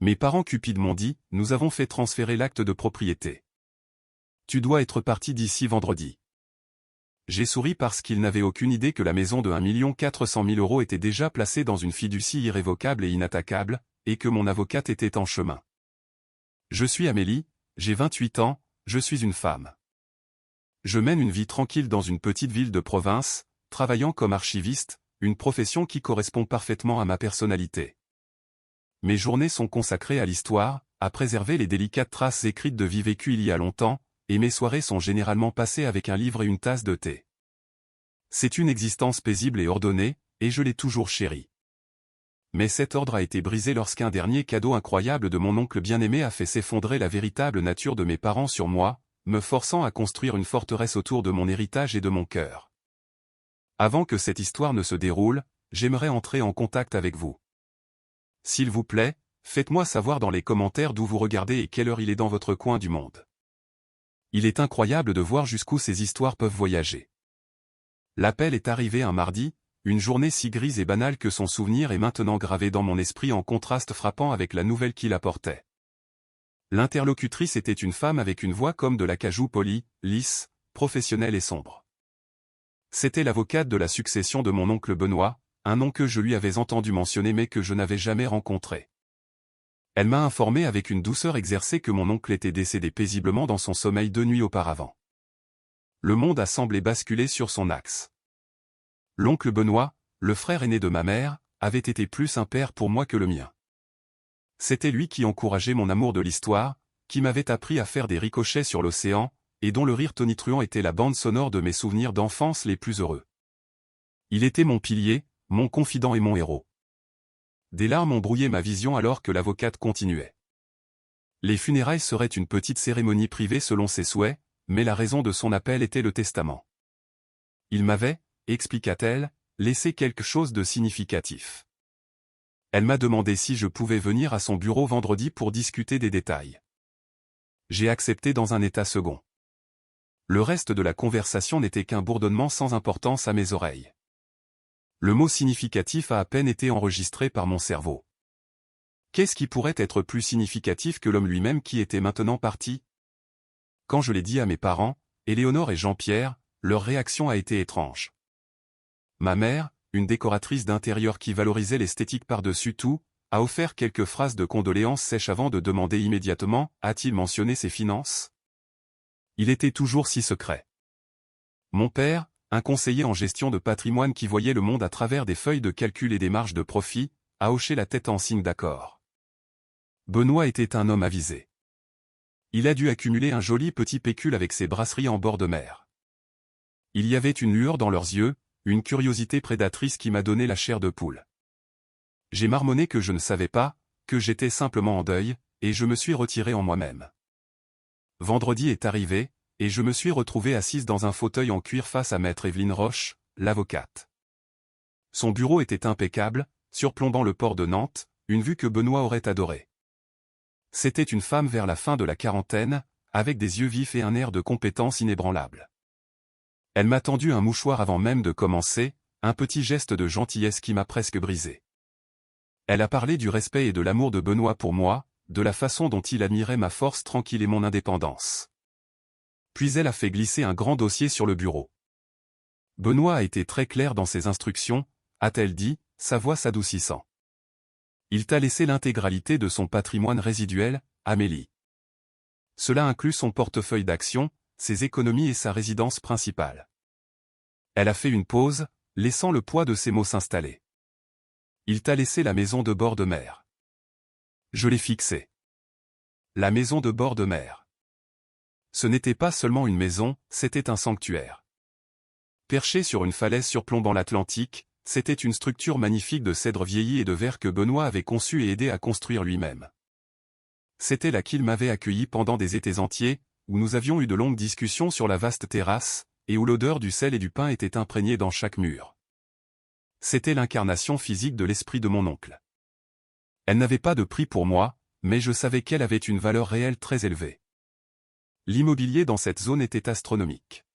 Mes parents cupides m'ont dit, nous avons fait transférer l'acte de propriété. Tu dois être parti d'ici vendredi. J'ai souri parce qu'ils n'avaient aucune idée que la maison de 1 400 000 € était déjà placée dans une fiducie irrévocable et inattaquable, et que mon avocate était en chemin. Je suis Amélie, j'ai 28 ans, je suis une femme. Je mène une vie tranquille dans une petite ville de province, travaillant comme archiviste, une profession qui correspond parfaitement à ma personnalité. Mes journées sont consacrées à l'histoire, à préserver les délicates traces écrites de vie vécue il y a longtemps, et mes soirées sont généralement passées avec un livre et une tasse de thé. C'est une existence paisible et ordonnée, et je l'ai toujours chérie. Mais cet ordre a été brisé lorsqu'un dernier cadeau incroyable de mon oncle bien-aimé a fait s'effondrer la véritable nature de mes parents sur moi, me forçant à construire une forteresse autour de mon héritage et de mon cœur. Avant que cette histoire ne se déroule, j'aimerais entrer en contact avec vous. S'il vous plaît, faites-moi savoir dans les commentaires d'où vous regardez et quelle heure il est dans votre coin du monde. Il est incroyable de voir jusqu'où ces histoires peuvent voyager. L'appel est arrivé un mardi, une journée si grise et banale que son souvenir est maintenant gravé dans mon esprit en contraste frappant avec la nouvelle qu'il apportait. L'interlocutrice était une femme avec une voix comme de l'acajou polie, lisse, professionnelle et sombre. C'était l'avocate de la succession de mon oncle Benoît, un nom que je lui avais entendu mentionner mais que je n'avais jamais rencontré. Elle m'a informé avec une douceur exercée que mon oncle était décédé paisiblement dans son sommeil 2 nuits auparavant. Le monde a semblé basculer sur son axe. L'oncle Benoît, le frère aîné de ma mère, avait été plus un père pour moi que le mien. C'était lui qui encourageait mon amour de l'histoire, qui m'avait appris à faire des ricochets sur l'océan, et dont le rire tonitruant était la bande sonore de mes souvenirs d'enfance les plus heureux. Il était mon pilier, mon confident et mon héros. Des larmes ont brouillé ma vision alors que l'avocate continuait. Les funérailles seraient une petite cérémonie privée selon ses souhaits, mais la raison de son appel était le testament. Il m'avait, expliqua-t-elle, laissé quelque chose de significatif. Elle m'a demandé si je pouvais venir à son bureau vendredi pour discuter des détails. J'ai accepté dans un état second. Le reste de la conversation n'était qu'un bourdonnement sans importance à mes oreilles. Le mot significatif a à peine été enregistré par mon cerveau. Qu'est-ce qui pourrait être plus significatif que l'homme lui-même qui était maintenant parti? Quand je l'ai dit à mes parents, Éléonore et Jean-Pierre, leur réaction a été étrange. Ma mère, une décoratrice d'intérieur qui valorisait l'esthétique par-dessus tout, a offert quelques phrases de condoléances sèches avant de demander immédiatement, a-t-il mentionné ses finances? Il était toujours si secret. Mon père, un conseiller en gestion de patrimoine qui voyait le monde à travers des feuilles de calcul et des marges de profit, a hoché la tête en signe d'accord. Benoît était un homme avisé. Il a dû accumuler un joli petit pécule avec ses brasseries en bord de mer. Il y avait une lueur dans leurs yeux, une curiosité prédatrice qui m'a donné la chair de poule. J'ai marmonné que je ne savais pas, que j'étais simplement en deuil, et je me suis retiré en moi-même. Vendredi est arrivé, et je me suis retrouvé assise dans un fauteuil en cuir face à maître Evelyne Roche, l'avocate. Son bureau était impeccable, surplombant le port de Nantes, une vue que Benoît aurait adorée. C'était une femme vers la fin de la quarantaine, avec des yeux vifs et un air de compétence inébranlable. Elle m'a tendu un mouchoir avant même de commencer, un petit geste de gentillesse qui m'a presque brisé. Elle a parlé du respect et de l'amour de Benoît pour moi, de la façon dont il admirait ma force tranquille et mon indépendance. Puis elle a fait glisser un grand dossier sur le bureau. Benoît a été très clair dans ses instructions, a-t-elle dit, sa voix s'adoucissant. Il t'a laissé l'intégralité de son patrimoine résiduel, Amélie. Cela inclut son portefeuille d'actions, ses économies et sa résidence principale. Elle a fait une pause, laissant le poids de ses mots s'installer. Il t'a laissé la maison de bord de mer. Je l'ai fixée. La maison de bord de mer. Ce n'était pas seulement une maison, c'était un sanctuaire. Perché sur une falaise surplombant l'Atlantique, c'était une structure magnifique de cèdre vieilli et de verre que Benoît avait conçu et aidé à construire lui-même. C'était là qu'il m'avait accueilli pendant des étés entiers, où nous avions eu de longues discussions sur la vaste terrasse, et où l'odeur du sel et du pain était imprégnée dans chaque mur. C'était l'incarnation physique de l'esprit de mon oncle. Elle n'avait pas de prix pour moi, mais je savais qu'elle avait une valeur réelle très élevée. L'immobilier dans cette zone était astronomique.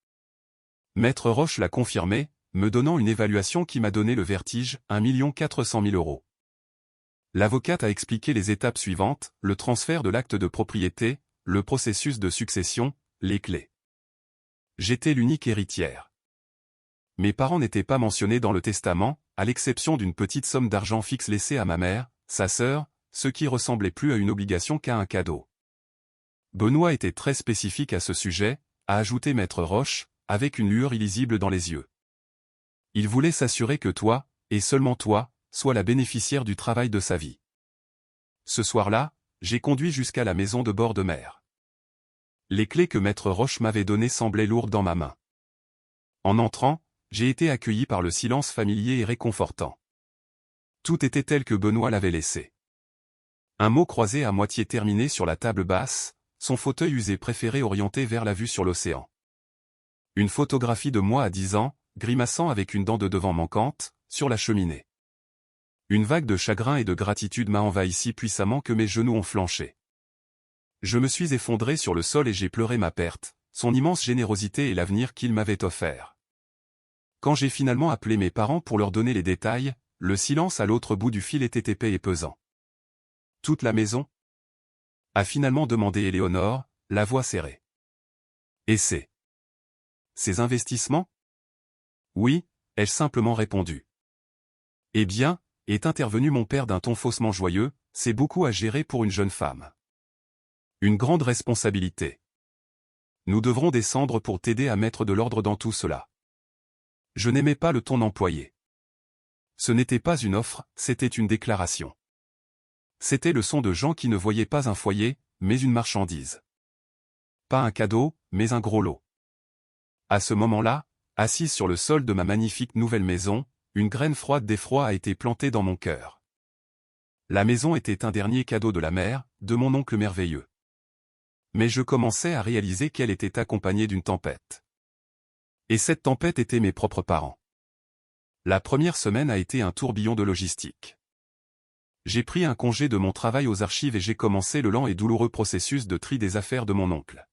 Maître Roche l'a confirmé, me donnant une évaluation qui m'a donné le vertige, 1 400 000 €. L'avocate a expliqué les étapes suivantes, le transfert de l'acte de propriété, le processus de succession, les clés. J'étais l'unique héritière. Mes parents n'étaient pas mentionnés dans le testament, à l'exception d'une petite somme d'argent fixe laissée à ma mère, sa sœur, ce qui ressemblait plus à une obligation qu'à un cadeau. Benoît était très spécifique à ce sujet, a ajouté Maître Roche, avec une lueur illisible dans les yeux. Il voulait s'assurer que toi, et seulement toi, sois la bénéficiaire du travail de sa vie. Ce soir-là, j'ai conduit jusqu'à la maison de bord de mer. Les clés que Maître Roche m'avait données semblaient lourdes dans ma main. En entrant, j'ai été accueilli par le silence familier et réconfortant. Tout était tel que Benoît l'avait laissé. Un mot croisé à moitié terminé sur la table basse, son fauteuil usé préféré orienté vers la vue sur l'océan. Une photographie de moi à 10 ans, grimaçant avec une dent de devant manquante, sur la cheminée. Une vague de chagrin et de gratitude m'a envahi si puissamment que mes genoux ont flanché. Je me suis effondré sur le sol et j'ai pleuré ma perte, son immense générosité et l'avenir qu'il m'avait offert. Quand j'ai finalement appelé mes parents pour leur donner les détails, le silence à l'autre bout du fil était épais et pesant. Toute la maison ? A finalement demandé Éléonore, la voix serrée. Et ces investissements ? Oui, ai-je simplement répondu. Eh bien, est intervenu mon père d'un ton faussement joyeux, c'est beaucoup à gérer pour une jeune femme. Une grande responsabilité. Nous devrons descendre pour t'aider à mettre de l'ordre dans tout cela. Je n'aimais pas le ton employé. Ce n'était pas une offre, c'était une déclaration. C'était le son de gens qui ne voyaient pas un foyer, mais une marchandise. Pas un cadeau, mais un gros lot. À ce moment-là, assise sur le sol de ma magnifique nouvelle maison, une graine froide d'effroi a été plantée dans mon cœur. La maison était un dernier cadeau de la mère, de mon oncle merveilleux. Mais je commençais à réaliser qu'elle était accompagnée d'une tempête. Et cette tempête était mes propres parents. La première semaine a été un tourbillon de logistique. J'ai pris un congé de mon travail aux archives et j'ai commencé le lent et douloureux processus de tri des affaires de mon oncle.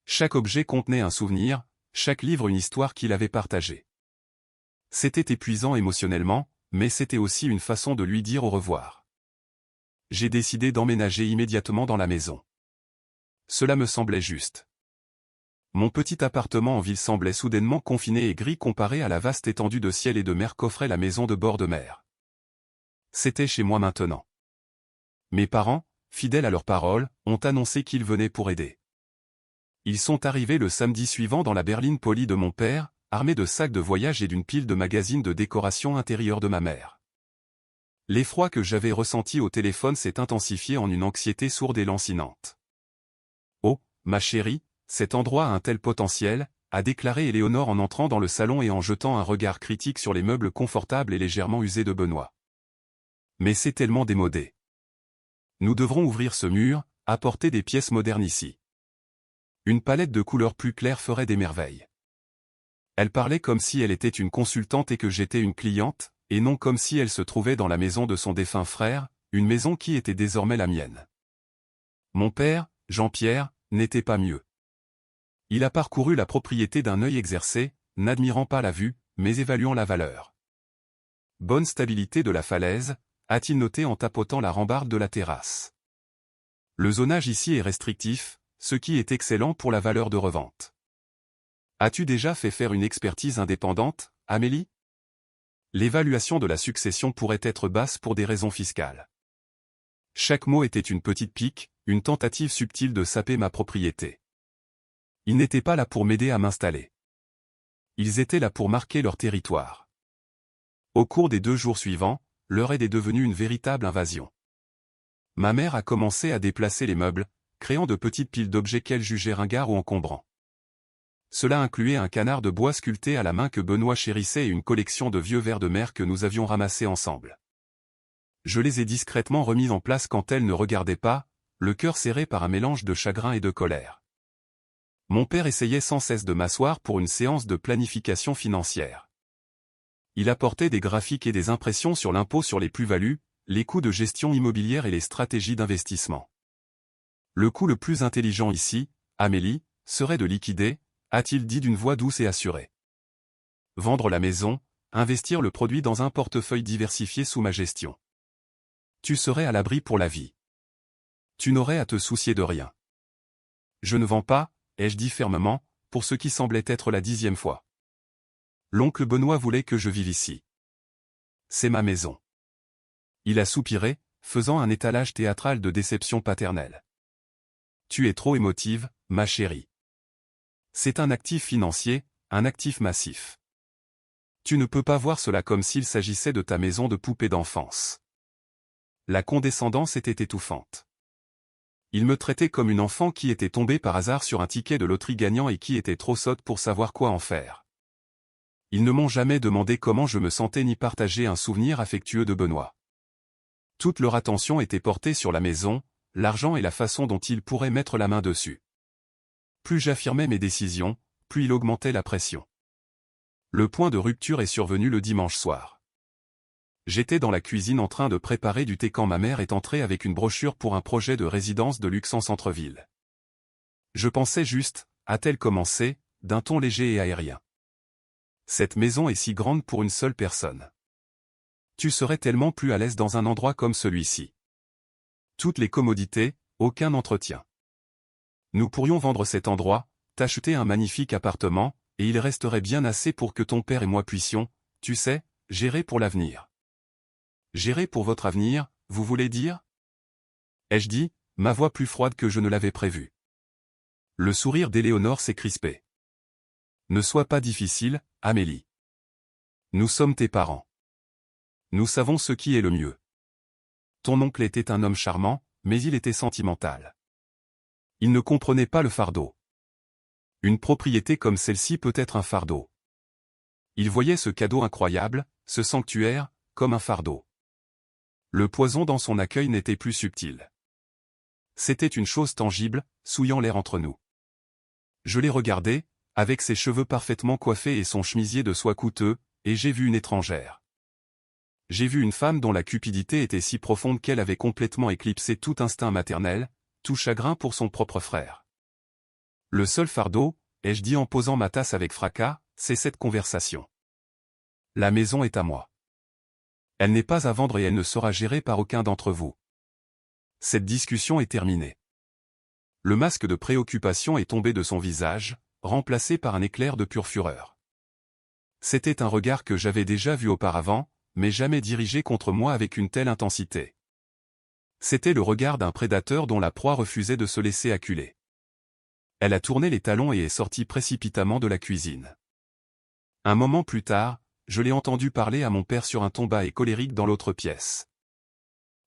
Chaque objet contenait un souvenir, chaque livre une histoire qu'il avait partagée. C'était épuisant émotionnellement, mais c'était aussi une façon de lui dire au revoir. J'ai décidé d'emménager immédiatement dans la maison. Cela me semblait juste. Mon petit appartement en ville semblait soudainement confiné et gris comparé à la vaste étendue de ciel et de mer qu'offrait la maison de bord de mer. C'était chez moi maintenant. Mes parents, fidèles à leur parole, ont annoncé qu'ils venaient pour aider. Ils sont arrivés le samedi suivant dans la berline polie de mon père, armés de sacs de voyage et d'une pile de magazines de décoration intérieure de ma mère. L'effroi que j'avais ressenti au téléphone s'est intensifié en une anxiété sourde et lancinante. Oh, ma chérie, cet endroit a un tel potentiel, a déclaré Éléonore en entrant dans le salon et en jetant un regard critique sur les meubles confortables et légèrement usés de Benoît. Mais c'est tellement démodé. Nous devrons ouvrir ce mur, apporter des pièces modernes ici. Une palette de couleurs plus claires ferait des merveilles. Elle parlait comme si elle était une consultante et que j'étais une cliente, et non comme si elle se trouvait dans la maison de son défunt frère, une maison qui était désormais la mienne. Mon père, Jean-Pierre, n'était pas mieux. Il a parcouru la propriété d'un œil exercé, n'admirant pas la vue, mais évaluant la valeur. Bonne stabilité de la falaise, a-t-il noté en tapotant la rambarde de la terrasse. Le zonage ici est restrictif, ce qui est excellent pour la valeur de revente. As-tu déjà fait faire une expertise indépendante, Amélie? L'évaluation de la succession pourrait être basse pour des raisons fiscales. Chaque mot était une petite pique, une tentative subtile de saper ma propriété. Ils n'étaient pas là pour m'aider à m'installer. Ils étaient là pour marquer leur territoire. Au cours des 2 jours suivants, leur aide est devenue une véritable invasion. Ma mère a commencé à déplacer les meubles, créant de petites piles d'objets qu'elle jugeait ringards ou encombrants. Cela incluait un canard de bois sculpté à la main que Benoît chérissait et une collection de vieux vers de mer que nous avions ramassés ensemble. Je les ai discrètement remis en place quand elle ne regardait pas, le cœur serré par un mélange de chagrin et de colère. Mon père essayait sans cesse de m'asseoir pour une séance de planification financière. Il apportait des graphiques et des impressions sur l'impôt sur les plus-values, les coûts de gestion immobilière et les stratégies d'investissement. Le coup le plus intelligent ici, Amélie, serait de liquider, a-t-il dit d'une voix douce et assurée. Vendre la maison, investir le produit dans un portefeuille diversifié sous ma gestion. Tu serais à l'abri pour la vie. Tu n'aurais à te soucier de rien. Je ne vends pas, ai-je dit fermement, pour ce qui semblait être la 10e fois. L'oncle Benoît voulait que je vive ici. C'est ma maison. Il a soupiré, faisant un étalage théâtral de déception paternelle. Tu es trop émotive, ma chérie. C'est un actif financier, un actif massif. Tu ne peux pas voir cela comme s'il s'agissait de ta maison de poupée d'enfance. La condescendance était étouffante. Il me traitait comme une enfant qui était tombée par hasard sur un ticket de loterie gagnant et qui était trop sotte pour savoir quoi en faire. Ils ne m'ont jamais demandé comment je me sentais ni partagé un souvenir affectueux de Benoît. Toute leur attention était portée sur la maison, l'argent et la façon dont ils pourraient mettre la main dessus. Plus j'affirmais mes décisions, plus il augmentait la pression. Le point de rupture est survenu le dimanche soir. J'étais dans la cuisine en train de préparer du thé quand ma mère est entrée avec une brochure pour un projet de résidence de luxe en centre-ville. Je pensais juste, a-t-elle commencé, d'un ton léger et aérien. Cette maison est si grande pour une seule personne. Tu serais tellement plus à l'aise dans un endroit comme celui-ci. Toutes les commodités, aucun entretien. Nous pourrions vendre cet endroit, t'acheter un magnifique appartement, et il resterait bien assez pour que ton père et moi puissions, tu sais, gérer pour l'avenir. Gérer pour votre avenir, vous voulez dire? Ai-je dit, ma voix plus froide que je ne l'avais prévu. Le sourire d'Éléonore s'est crispé. Ne sois pas difficile, Amélie. Nous sommes tes parents. Nous savons ce qui est le mieux. Ton oncle était un homme charmant, mais il était sentimental. Il ne comprenait pas le fardeau. Une propriété comme celle-ci peut être un fardeau. Il voyait ce cadeau incroyable, ce sanctuaire, comme un fardeau. Le poison dans son accueil n'était plus subtil. C'était une chose tangible, souillant l'air entre nous. Je l'ai regardé, avec ses cheveux parfaitement coiffés et son chemisier de soie coûteux, et j'ai vu une étrangère. J'ai vu une femme dont la cupidité était si profonde qu'elle avait complètement éclipsé tout instinct maternel, tout chagrin pour son propre frère. Le seul fardeau, ai-je dit en posant ma tasse avec fracas, c'est cette conversation. La maison est à moi. Elle n'est pas à vendre et elle ne sera gérée par aucun d'entre vous. Cette discussion est terminée. Le masque de préoccupation est tombé de son visage, remplacé par un éclair de pure fureur. C'était un regard que j'avais déjà vu auparavant, mais jamais dirigé contre moi avec une telle intensité. C'était le regard d'un prédateur dont la proie refusait de se laisser acculer. Elle a tourné les talons et est sortie précipitamment de la cuisine. Un moment plus tard, je l'ai entendu parler à mon père sur un ton bas et colérique dans l'autre pièce.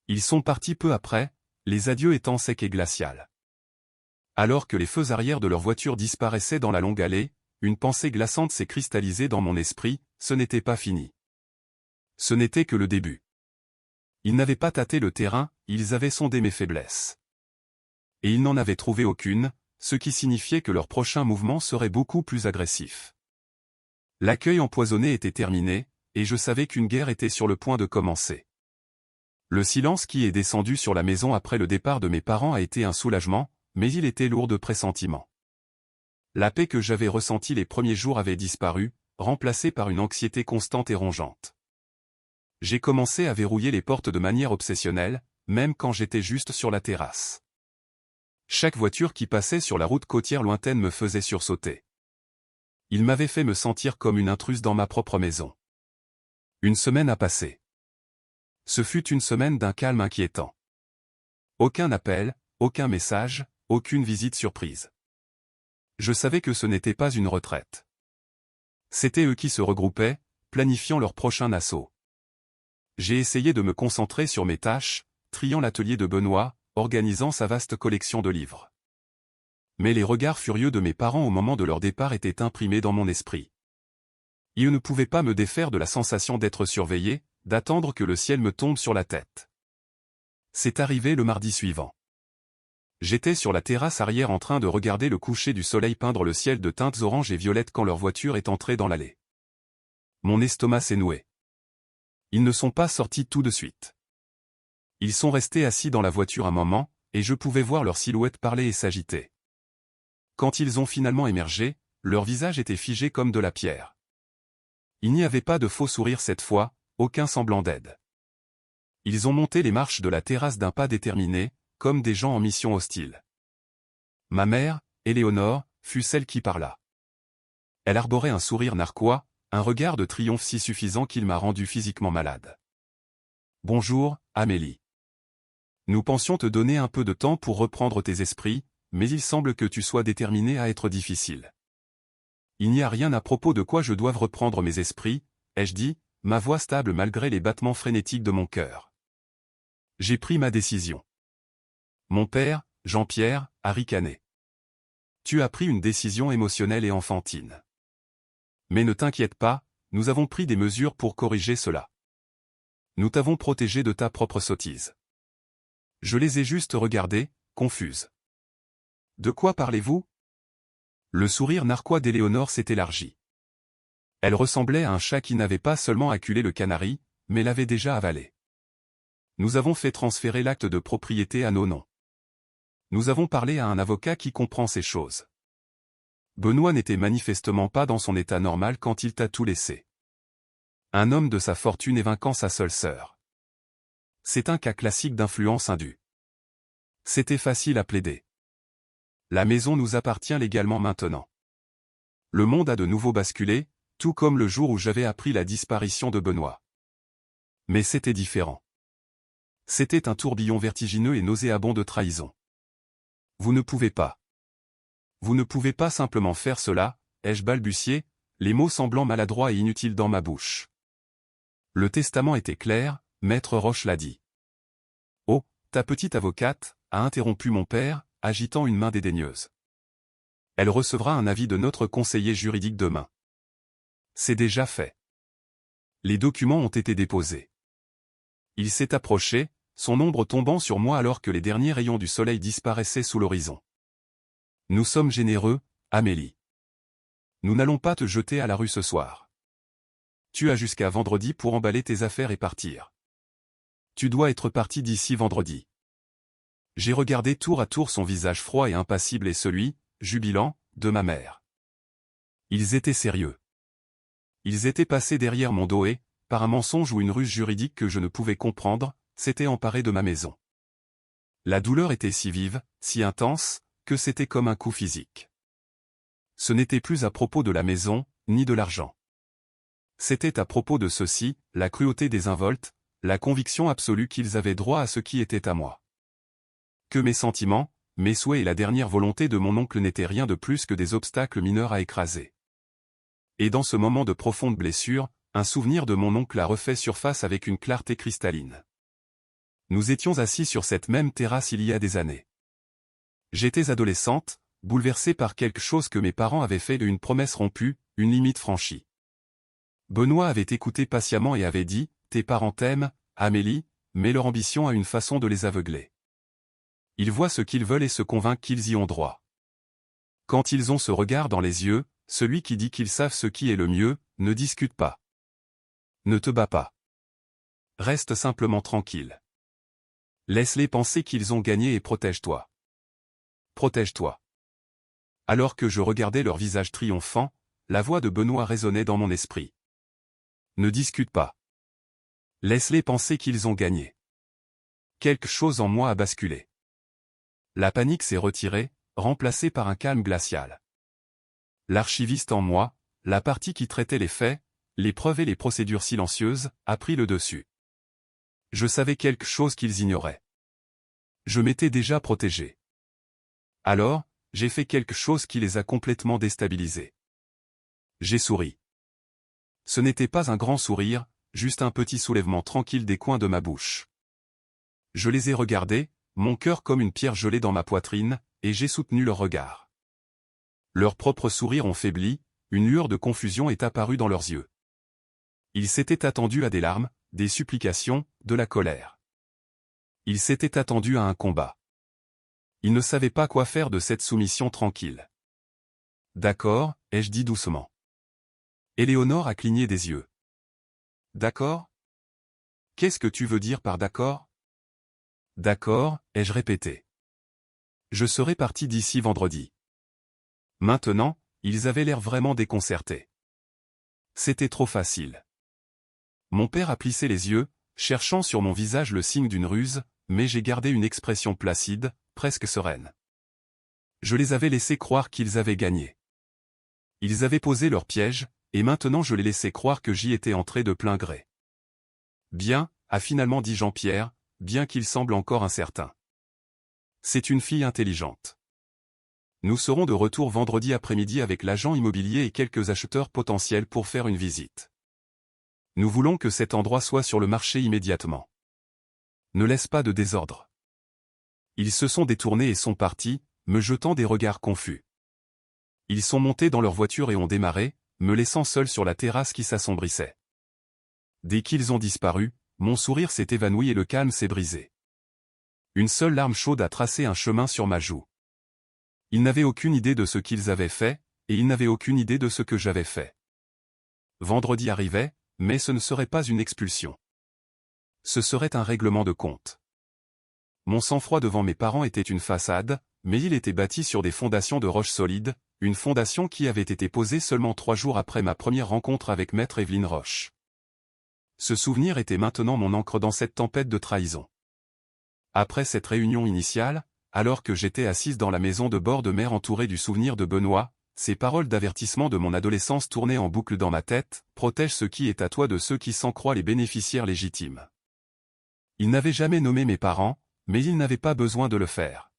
Ils sont partis peu après, les adieux étant secs et glacials. Alors que les feux arrière de leur voiture disparaissaient dans la longue allée, une pensée glaçante s'est cristallisée dans mon esprit, ce n'était pas fini. Ce n'était que le début. Ils n'avaient pas tâté le terrain, ils avaient sondé mes faiblesses. Et ils n'en avaient trouvé aucune, ce qui signifiait que leur prochain mouvement serait beaucoup plus agressif. L'accueil empoisonné était terminé, et je savais qu'une guerre était sur le point de commencer. Le silence qui est descendu sur la maison après le départ de mes parents a été un soulagement, mais il était lourd de pressentiments. La paix que j'avais ressentie les premiers jours avait disparu, remplacée par une anxiété constante et rongeante. J'ai commencé à verrouiller les portes de manière obsessionnelle, même quand j'étais juste sur la terrasse. Chaque voiture qui passait sur la route côtière lointaine me faisait sursauter. Il m'avait fait me sentir comme une intruse dans ma propre maison. Une semaine a passé. Ce fut une semaine d'un calme inquiétant. Aucun appel, aucun message, aucune visite surprise. Je savais que ce n'était pas une retraite. C'étaient eux qui se regroupaient, planifiant leur prochain assaut. J'ai essayé de me concentrer sur mes tâches, triant l'atelier de Benoît, organisant sa vaste collection de livres. Mais les regards furieux de mes parents au moment de leur départ étaient imprimés dans mon esprit. Ils ne pouvaient pas me défaire de la sensation d'être surveillé, d'attendre que le ciel me tombe sur la tête. C'est arrivé le mardi suivant. J'étais sur la terrasse arrière en train de regarder le coucher du soleil peindre le ciel de teintes oranges et violettes quand leur voiture est entrée dans l'allée. Mon estomac s'est noué. Ils ne sont pas sortis tout de suite. Ils sont restés assis dans la voiture un moment, et je pouvais voir leur silhouette parler et s'agiter. Quand ils ont finalement émergé, leur visage était figé comme de la pierre. Il n'y avait pas de faux sourire cette fois, aucun semblant d'aide. Ils ont monté les marches de la terrasse d'un pas déterminé, comme des gens en mission hostile. Ma mère, Éléonore, fut celle qui parla. Elle arborait un sourire narquois, un regard de triomphe si suffisant qu'il m'a rendu physiquement malade. « Bonjour, Amélie. Nous pensions te donner un peu de temps pour reprendre tes esprits, mais il semble que tu sois déterminée à être difficile. » « Il n'y a rien à propos de quoi je doive reprendre mes esprits, » ai-je dit, ma voix stable malgré les battements frénétiques de mon cœur. « J'ai pris ma décision. » Mon père, Jean-Pierre, a ricané. « Tu as pris une décision émotionnelle et enfantine. Mais ne t'inquiète pas, nous avons pris des mesures pour corriger cela. Nous t'avons protégé de ta propre sottise. » Je les ai juste regardées, confuse. « De quoi parlez-vous » Le sourire narquois d'Éléonore s'est élargi. Elle ressemblait à un chat qui n'avait pas seulement acculé le canari, mais l'avait déjà avalé. Nous avons fait transférer l'acte de propriété à nos noms. Nous avons parlé à un avocat qui comprend ces choses. Benoît n'était manifestement pas dans son état normal quand il t'a tout laissé. Un homme de sa fortune évinquant sa seule sœur. C'est un cas classique d'influence indue. C'était facile à plaider. La maison nous appartient légalement maintenant. Le monde a de nouveau basculé, tout comme le jour où j'avais appris la disparition de Benoît. Mais c'était différent. C'était un tourbillon vertigineux et nauséabond de trahison. Vous ne pouvez pas. Vous ne pouvez pas simplement faire cela, ai-je balbutié, les mots semblant maladroits et inutiles dans ma bouche. Le testament était clair, Maître Roche l'a dit. Oh, ta petite avocate, a interrompu mon père, agitant une main dédaigneuse. Elle recevra un avis de notre conseiller juridique demain. C'est déjà fait. Les documents ont été déposés. Il s'est approché, son ombre tombant sur moi alors que les derniers rayons du soleil disparaissaient sous l'horizon. Nous sommes généreux, Amélie. Nous n'allons pas te jeter à la rue ce soir. Tu as jusqu'à vendredi pour emballer tes affaires et partir. Tu dois être parti d'ici vendredi. J'ai regardé tour à tour son visage froid et impassible et celui, jubilant, de ma mère. Ils étaient sérieux. Ils étaient passés derrière mon dos et, par un mensonge ou une ruse juridique que je ne pouvais comprendre, s'étaient emparés de ma maison. La douleur était si vive, si intense, que c'était comme un coup physique. Ce n'était plus à propos de la maison, ni de l'argent. C'était à propos de ceci, la cruauté des involtes, la conviction absolue qu'ils avaient droit à ce qui était à moi. Que mes sentiments, mes souhaits et la dernière volonté de mon oncle n'étaient rien de plus que des obstacles mineurs à écraser. Et dans ce moment de profonde blessure, un souvenir de mon oncle a refait surface avec une clarté cristalline. Nous étions assis sur cette même terrasse il y a des années. J'étais adolescente, bouleversée par quelque chose que mes parents avaient fait d'une promesse rompue, une limite franchie. Benoît avait écouté patiemment et avait dit, « Tes parents t'aiment, Amélie, mais leur ambition a une façon de les aveugler. Ils voient ce qu'ils veulent et se convainquent qu'ils y ont droit. Quand ils ont ce regard dans les yeux, celui qui dit qu'ils savent ce qui est le mieux, ne discute pas. Ne te bats pas. Reste simplement tranquille. Laisse-les penser qu'ils ont gagné et protège-toi. Protège-toi. » Alors que je regardais leur visage triomphant, la voix de Benoît résonnait dans mon esprit. Ne discute pas. Laisse-les penser qu'ils ont gagné. Quelque chose en moi a basculé. La panique s'est retirée, remplacée par un calme glacial. L'archiviste en moi, la partie qui traitait les faits, les preuves et les procédures silencieuses, a pris le dessus. Je savais quelque chose qu'ils ignoraient. Je m'étais déjà protégé. Alors, j'ai fait quelque chose qui les a complètement déstabilisés. J'ai souri. Ce n'était pas un grand sourire, juste un petit soulèvement tranquille des coins de ma bouche. Je les ai regardés, mon cœur comme une pierre gelée dans ma poitrine, et j'ai soutenu leur regard. Leurs propres sourires ont faibli, une lueur de confusion est apparue dans leurs yeux. Ils s'étaient attendus à des larmes, des supplications, de la colère. Ils s'étaient attendus à un combat. Ils ne savaient pas quoi faire de cette soumission tranquille. « D'accord, ai-je dit doucement. » Éléonore a cligné des yeux. « D'accord ? Qu'est-ce que tu veux dire par d'accord ? » « D'accord, ai-je répété. Je serai parti d'ici vendredi. » Maintenant, ils avaient l'air vraiment déconcertés. C'était trop facile. Mon père a plissé les yeux, cherchant sur mon visage le signe d'une ruse, mais j'ai gardé une expression placide, presque sereine. Je les avais laissés croire qu'ils avaient gagné. Ils avaient posé leur piège, et maintenant je les laissais croire que j'y étais entré de plein gré. Bien, a finalement dit Jean-Pierre, bien qu'il semble encore incertain. C'est une fille intelligente. Nous serons de retour vendredi après-midi avec l'agent immobilier et quelques acheteurs potentiels pour faire une visite. Nous voulons que cet endroit soit sur le marché immédiatement. Ne laisse pas de désordre. Ils se sont détournés et sont partis, me jetant des regards confus. Ils sont montés dans leur voiture et ont démarré, me laissant seul sur la terrasse qui s'assombrissait. Dès qu'ils ont disparu, mon sourire s'est évanoui et le calme s'est brisé. Une seule larme chaude a tracé un chemin sur ma joue. Ils n'avaient aucune idée de ce qu'ils avaient fait, et ils n'avaient aucune idée de ce que j'avais fait. Vendredi arrivait, mais ce ne serait pas une expulsion. Ce serait un règlement de compte. Mon sang-froid devant mes parents était une façade, mais il était bâti sur des fondations de roches solides, une fondation qui avait été posée seulement 3 jours après ma première rencontre avec maître Evelyne Roche. Ce souvenir était maintenant mon encre dans cette tempête de trahison. Après cette réunion initiale, alors que j'étais assise dans la maison de bord de mer entourée du souvenir de Benoît, ces paroles d'avertissement de mon adolescence tournaient en boucle dans ma tête, protège ce qui est à toi de ceux qui s'en croient les bénéficiaires légitimes. Il n'avait jamais nommé mes parents, mais il n'avait pas besoin de le faire.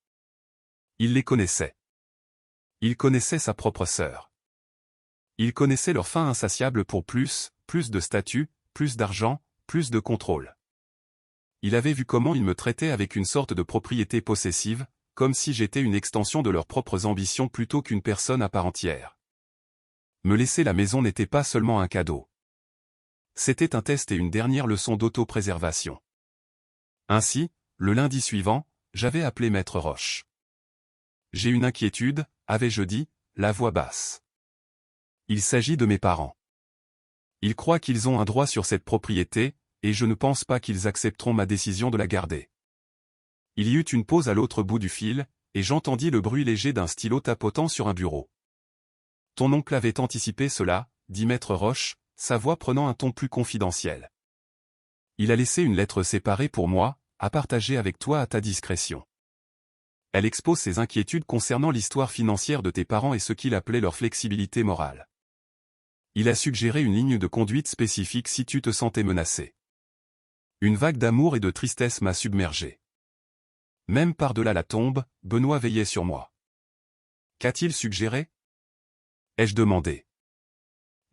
Il les connaissait. Il connaissait sa propre sœur. Il connaissait leur faim insatiable pour plus de statut, plus d'argent, plus de contrôle. Il avait vu comment ils me traitaient avec une sorte de propriété possessive, comme si j'étais une extension de leurs propres ambitions plutôt qu'une personne à part entière. Me laisser la maison n'était pas seulement un cadeau. C'était un test et une dernière leçon d'autopréservation. Ainsi, le lundi suivant, j'avais appelé maître Roche. J'ai une inquiétude, avais-je dit, la voix basse. Il s'agit de mes parents. Ils croient qu'ils ont un droit sur cette propriété, et je ne pense pas qu'ils accepteront ma décision de la garder. Il y eut une pause à l'autre bout du fil, et j'entendis le bruit léger d'un stylo tapotant sur un bureau. Ton oncle avait anticipé cela, dit maître Roche, sa voix prenant un ton plus confidentiel. Il a laissé une lettre séparée pour moi, à partager avec toi à ta discrétion. Elle expose ses inquiétudes concernant l'histoire financière de tes parents et ce qu'il appelait leur flexibilité morale. Il a suggéré une ligne de conduite spécifique si tu te sentais menacé. Une vague d'amour et de tristesse m'a submergé. Même par-delà la tombe, Benoît veillait sur moi. Qu'a-t-il suggéré? Ai-je demandé.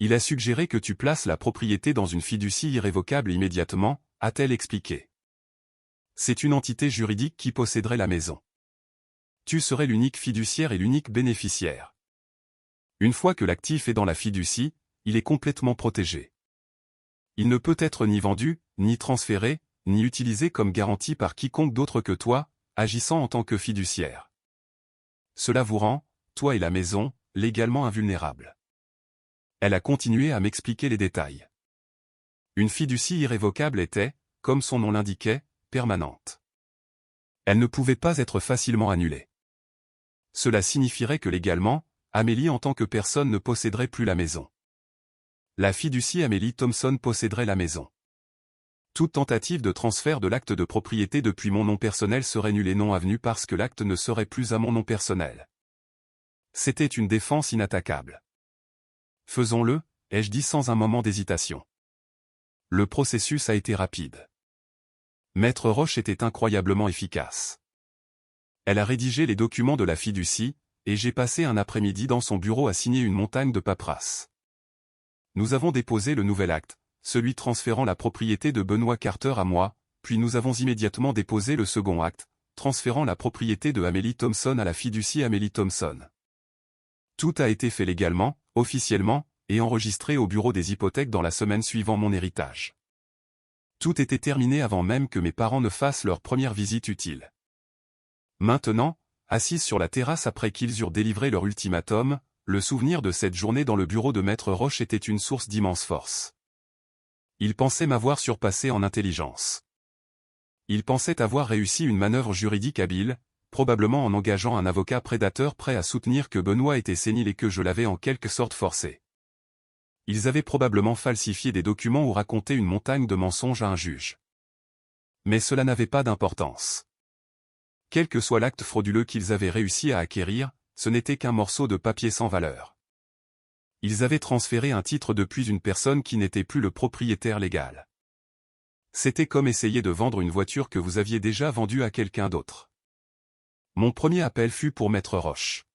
Il a suggéré que tu places la propriété dans une fiducie irrévocable immédiatement, a-t-elle expliqué. C'est une entité juridique qui posséderait la maison. Tu serais l'unique fiduciaire et l'unique bénéficiaire. Une fois que l'actif est dans la fiducie, il est complètement protégé. Il ne peut être ni vendu, ni transféré, ni utilisé comme garantie par quiconque d'autre que toi, agissant en tant que fiduciaire. Cela vous rend, toi et la maison, légalement invulnérables. Elle a continué à m'expliquer les détails. Une fiducie irrévocable était, comme son nom l'indiquait, permanente. Elle ne pouvait pas être facilement annulée. Cela signifierait que légalement, Amélie en tant que personne ne posséderait plus la maison. La fiducie Amélie Thompson posséderait la maison. Toute tentative de transfert de l'acte de propriété depuis mon nom personnel serait nulle et non avenue parce que l'acte ne serait plus à mon nom personnel. C'était une défense inattaquable. Faisons-le, ai-je dit sans un moment d'hésitation. Le processus a été rapide. Maître Roche était incroyablement efficace. Elle a rédigé les documents de la fiducie, et j'ai passé un après-midi dans son bureau à signer une montagne de paperasse. Nous avons déposé le nouvel acte, celui transférant la propriété de Benoît Carter à moi, puis nous avons immédiatement déposé le second acte, transférant la propriété de Amélie Thompson à la fiducie Amélie Thompson. Tout a été fait légalement, officiellement, et enregistré au bureau des hypothèques dans la semaine suivant mon héritage. Tout était terminé avant même que mes parents ne fassent leur première visite utile. Maintenant, assise sur la terrasse après qu'ils eurent délivré leur ultimatum, le souvenir de cette journée dans le bureau de maître Roche était une source d'immense force. Il pensait m'avoir surpassé en intelligence. Il pensait avoir réussi une manœuvre juridique habile, probablement en engageant un avocat prédateur prêt à soutenir que Benoît était sénile et que je l'avais en quelque sorte forcé. Ils avaient probablement falsifié des documents ou raconté une montagne de mensonges à un juge. Mais cela n'avait pas d'importance. Quel que soit l'acte frauduleux qu'ils avaient réussi à acquérir, ce n'était qu'un morceau de papier sans valeur. Ils avaient transféré un titre depuis une personne qui n'était plus le propriétaire légal. C'était comme essayer de vendre une voiture que vous aviez déjà vendue à quelqu'un d'autre. Mon premier appel fut pour Maître Roche.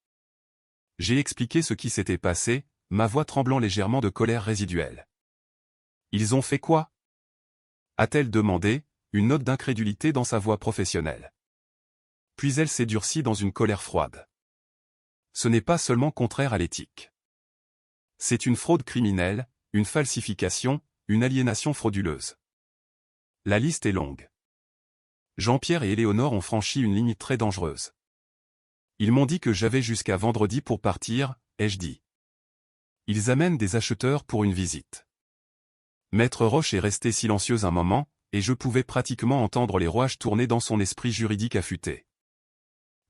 J'ai expliqué ce qui s'était passé, ma voix tremblant légèrement de colère résiduelle. Ils ont fait quoi? A-t-elle demandé, une note d'incrédulité dans sa voix professionnelle. Puis elle s'est durcie dans une colère froide. Ce n'est pas seulement contraire à l'éthique. C'est une fraude criminelle, une falsification, une aliénation frauduleuse. La liste est longue. Jean-Pierre et Éléonore ont franchi une limite très dangereuse. Ils m'ont dit que j'avais jusqu'à vendredi pour partir, ai-je dit. Ils amènent des acheteurs pour une visite. Maître Roche est resté silencieuse un moment, et je pouvais pratiquement entendre les rouages tourner dans son esprit juridique affûté.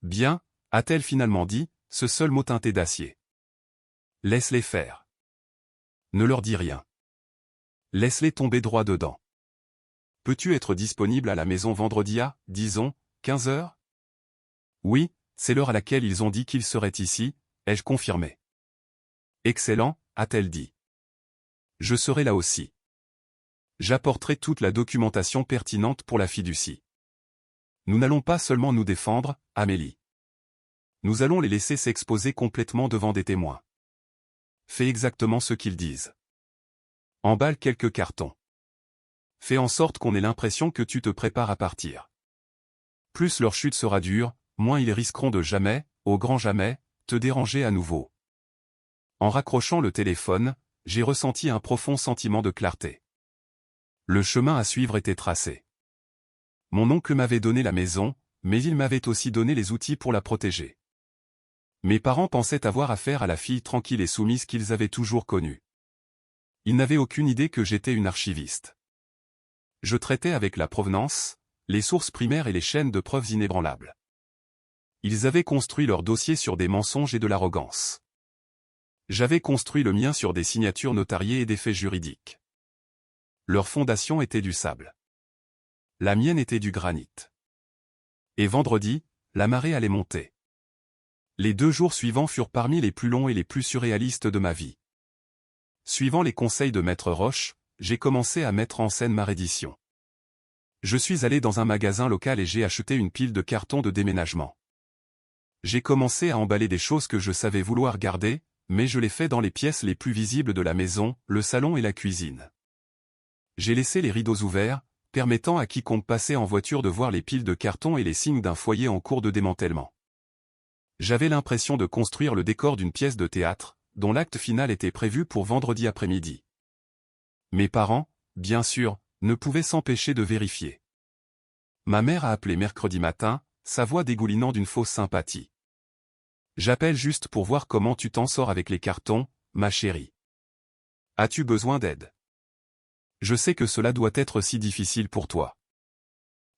Bien, a-t-elle finalement dit, ce seul mot teinté d'acier. Laisse-les faire. Ne leur dis rien. Laisse-les tomber droit dedans. Peux-tu être disponible à la maison vendredi à, disons, 15 heures? Oui, c'est l'heure à laquelle ils ont dit qu'ils seraient ici, ai-je confirmé. Excellent, a-t-elle dit. Je serai là aussi. J'apporterai toute la documentation pertinente pour la fiducie. Nous n'allons pas seulement nous défendre, Amélie. Nous allons les laisser s'exposer complètement devant des témoins. Fais exactement ce qu'ils disent. Emballe quelques cartons. Fais en sorte qu'on ait l'impression que tu te prépares à partir. Plus leur chute sera dure, moins ils risqueront de jamais, au grand jamais, te déranger à nouveau. En raccrochant le téléphone, j'ai ressenti un profond sentiment de clarté. Le chemin à suivre était tracé. Mon oncle m'avait donné la maison, mais il m'avait aussi donné les outils pour la protéger. Mes parents pensaient avoir affaire à la fille tranquille et soumise qu'ils avaient toujours connue. Ils n'avaient aucune idée que j'étais une archiviste. Je traitais avec la provenance, les sources primaires et les chaînes de preuves inébranlables. Ils avaient construit leur dossier sur des mensonges et de l'arrogance. J'avais construit le mien sur des signatures notariées et des faits juridiques. Leur fondation était du sable. La mienne était du granit. Et vendredi, la marée allait monter. Les 2 jours suivants furent parmi les plus longs et les plus surréalistes de ma vie. Suivant les conseils de Maître Roche, j'ai commencé à mettre en scène ma reddition. Je suis allé dans un magasin local et j'ai acheté une pile de cartons de déménagement. J'ai commencé à emballer des choses que je savais vouloir garder, mais je l'ai fait dans les pièces les plus visibles de la maison, le salon et la cuisine. J'ai laissé les rideaux ouverts, permettant à quiconque passait en voiture de voir les piles de cartons et les signes d'un foyer en cours de démantèlement. J'avais l'impression de construire le décor d'une pièce de théâtre, dont l'acte final était prévu pour vendredi après-midi. Mes parents, bien sûr, ne pouvaient s'empêcher de vérifier. Ma mère a appelé mercredi matin, sa voix dégoulinant d'une fausse sympathie. J'appelle juste pour voir comment tu t'en sors avec les cartons, ma chérie. As-tu besoin d'aide? Je sais que cela doit être si difficile pour toi.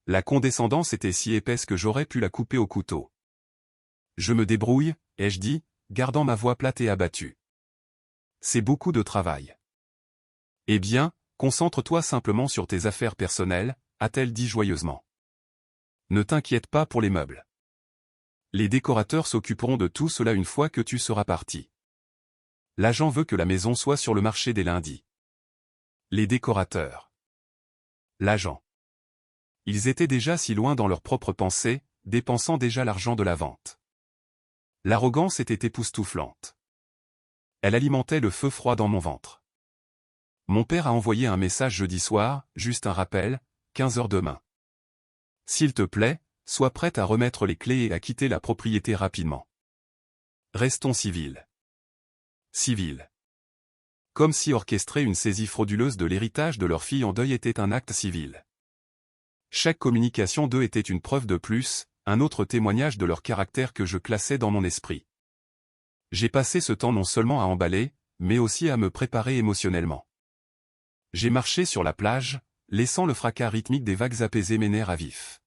La condescendance était si épaisse que j'aurais pu la couper au couteau. Je me débrouille, ai-je dit, gardant ma voix plate et abattue. C'est beaucoup de travail. Eh bien, concentre-toi simplement sur tes affaires personnelles, a-t-elle dit joyeusement. Ne t'inquiète pas pour les meubles. Les décorateurs s'occuperont de tout cela une fois que tu seras parti. L'agent veut que la maison soit sur le marché dès lundi. Les décorateurs. L'agent. Ils étaient déjà si loin dans leurs propres pensées, dépensant déjà l'argent de la vente. L'arrogance était époustouflante. Elle alimentait le feu froid dans mon ventre. Mon père a envoyé un message jeudi soir, juste un rappel, 15 heures demain. S'il te plaît, sois prête à remettre les clés et à quitter la propriété rapidement. Restons civils. Civils. Comme si orchestrer une saisie frauduleuse de l'héritage de leur fille en deuil était un acte civil. Chaque communication d'eux était une preuve de plus, un autre témoignage de leur caractère que je classais dans mon esprit. J'ai passé ce temps non seulement à emballer, mais aussi à me préparer émotionnellement. J'ai marché sur la plage, laissant le fracas rythmique des vagues apaiser mes nerfs à vif.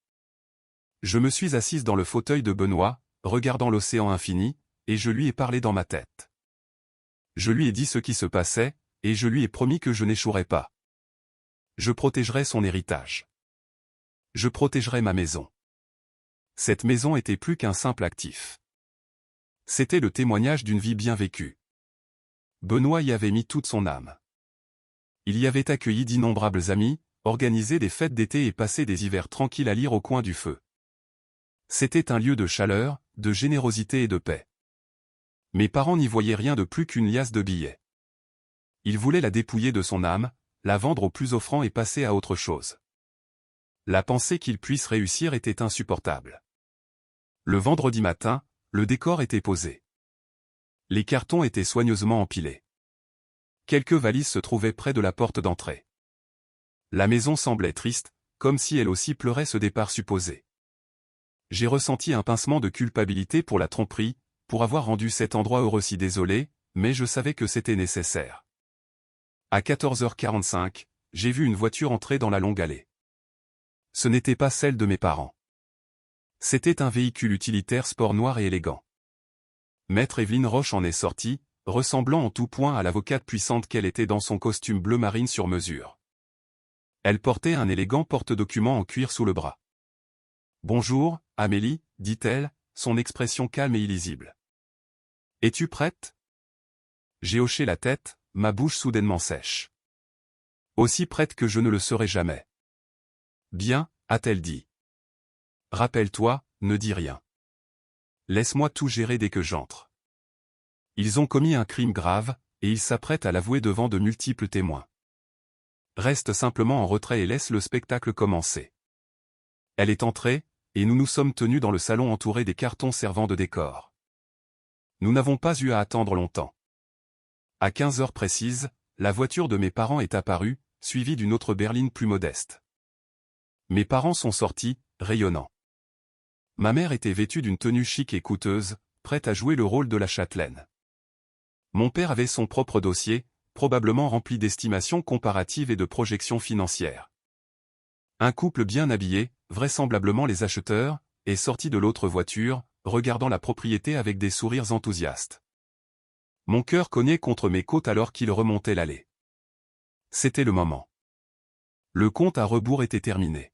Je me suis assise dans le fauteuil de Benoît, regardant l'océan infini, et je lui ai parlé dans ma tête. Je lui ai dit ce qui se passait, et je lui ai promis que je n'échouerais pas. Je protégerais son héritage. Je protégerai ma maison. Cette maison était plus qu'un simple actif. C'était le témoignage d'une vie bien vécue. Benoît y avait mis toute son âme. Il y avait accueilli d'innombrables amis, organisé des fêtes d'été et passé des hivers tranquilles à lire au coin du feu. C'était un lieu de chaleur, de générosité et de paix. Mes parents n'y voyaient rien de plus qu'une liasse de billets. Ils voulaient la dépouiller de son âme, la vendre au plus offrant et passer à autre chose. La pensée qu'ils puissent réussir était insupportable. Le vendredi matin, le décor était posé. Les cartons étaient soigneusement empilés. Quelques valises se trouvaient près de la porte d'entrée. La maison semblait triste, comme si elle aussi pleurait ce départ supposé. J'ai ressenti un pincement de culpabilité pour la tromperie, pour avoir rendu cet endroit heureux si désolé, mais je savais que c'était nécessaire. À 14h45, j'ai vu une voiture entrer dans la longue allée. Ce n'était pas celle de mes parents. C'était un véhicule utilitaire sport noir et élégant. Maître Evelyne Roche en est sortie, ressemblant en tout point à l'avocate puissante qu'elle était dans son costume bleu marine sur mesure. Elle portait un élégant porte-documents en cuir sous le bras. « Bonjour, Amélie, dit-elle, son expression calme et illisible. « Es-tu prête ?» J'ai hoché la tête, ma bouche soudainement sèche. Aussi prête que je ne le serai jamais. « Bien, a-t-elle dit. Rappelle-toi, ne dis rien. Laisse-moi tout gérer dès que j'entre. Ils ont commis un crime grave, et ils s'apprêtent à l'avouer devant de multiples témoins. Reste simplement en retrait et laisse le spectacle commencer. » Elle est entrée, et nous nous sommes tenus dans le salon entouré des cartons servant de décor. Nous n'avons pas eu à attendre longtemps. À 15 heures précises, la voiture de mes parents est apparue, suivie d'une autre berline plus modeste. Mes parents sont sortis, rayonnants. Ma mère était vêtue d'une tenue chic et coûteuse, prête à jouer le rôle de la châtelaine. Mon père avait son propre dossier, probablement rempli d'estimations comparatives et de projections financières. Un couple bien habillé, vraisemblablement les acheteurs, est sorti de l'autre voiture, regardant la propriété avec des sourires enthousiastes. Mon cœur cognait contre mes côtes alors qu'ils remontaient l'allée. C'était le moment. Le compte à rebours était terminé.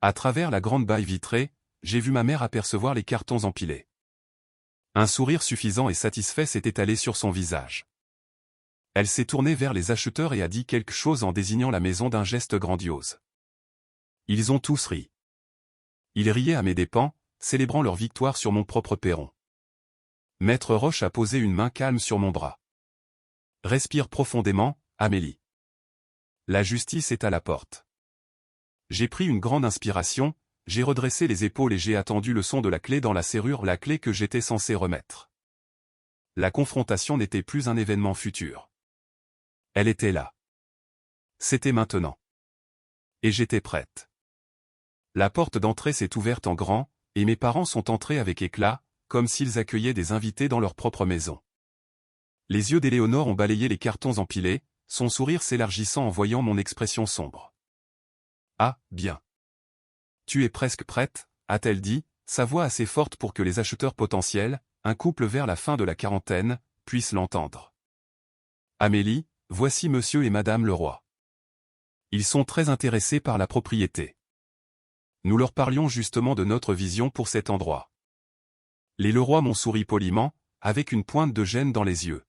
À travers la grande baille vitrée, j'ai vu ma mère apercevoir les cartons empilés. Un sourire suffisant et satisfait s'est étalé sur son visage. Elle s'est tournée vers les acheteurs et a dit quelque chose en désignant la maison d'un geste grandiose. Ils ont tous ri. Ils riaient à mes dépens, célébrant leur victoire sur mon propre perron. Maître Roche a posé une main calme sur mon bras. Respire profondément, Amélie. La justice est à la porte. J'ai pris une grande inspiration, j'ai redressé les épaules et j'ai attendu le son de la clé dans la serrure, la clé que j'étais censé remettre. La confrontation n'était plus un événement futur. Elle était là. C'était maintenant. Et j'étais prête. La porte d'entrée s'est ouverte en grand, et mes parents sont entrés avec éclat, comme s'ils accueillaient des invités dans leur propre maison. Les yeux d'Éléonore ont balayé les cartons empilés, son sourire s'élargissant en voyant mon expression sombre. « Ah, bien. Tu es presque prête, a-t-elle dit, sa voix assez forte pour que les acheteurs potentiels, un couple vers la fin de la quarantaine, puissent l'entendre. Amélie, voici monsieur et madame Leroy. Ils sont très intéressés par la propriété. Nous leur parlions justement de notre vision pour cet endroit. Les Leroy m'ont souri poliment, avec une pointe de gêne dans les yeux.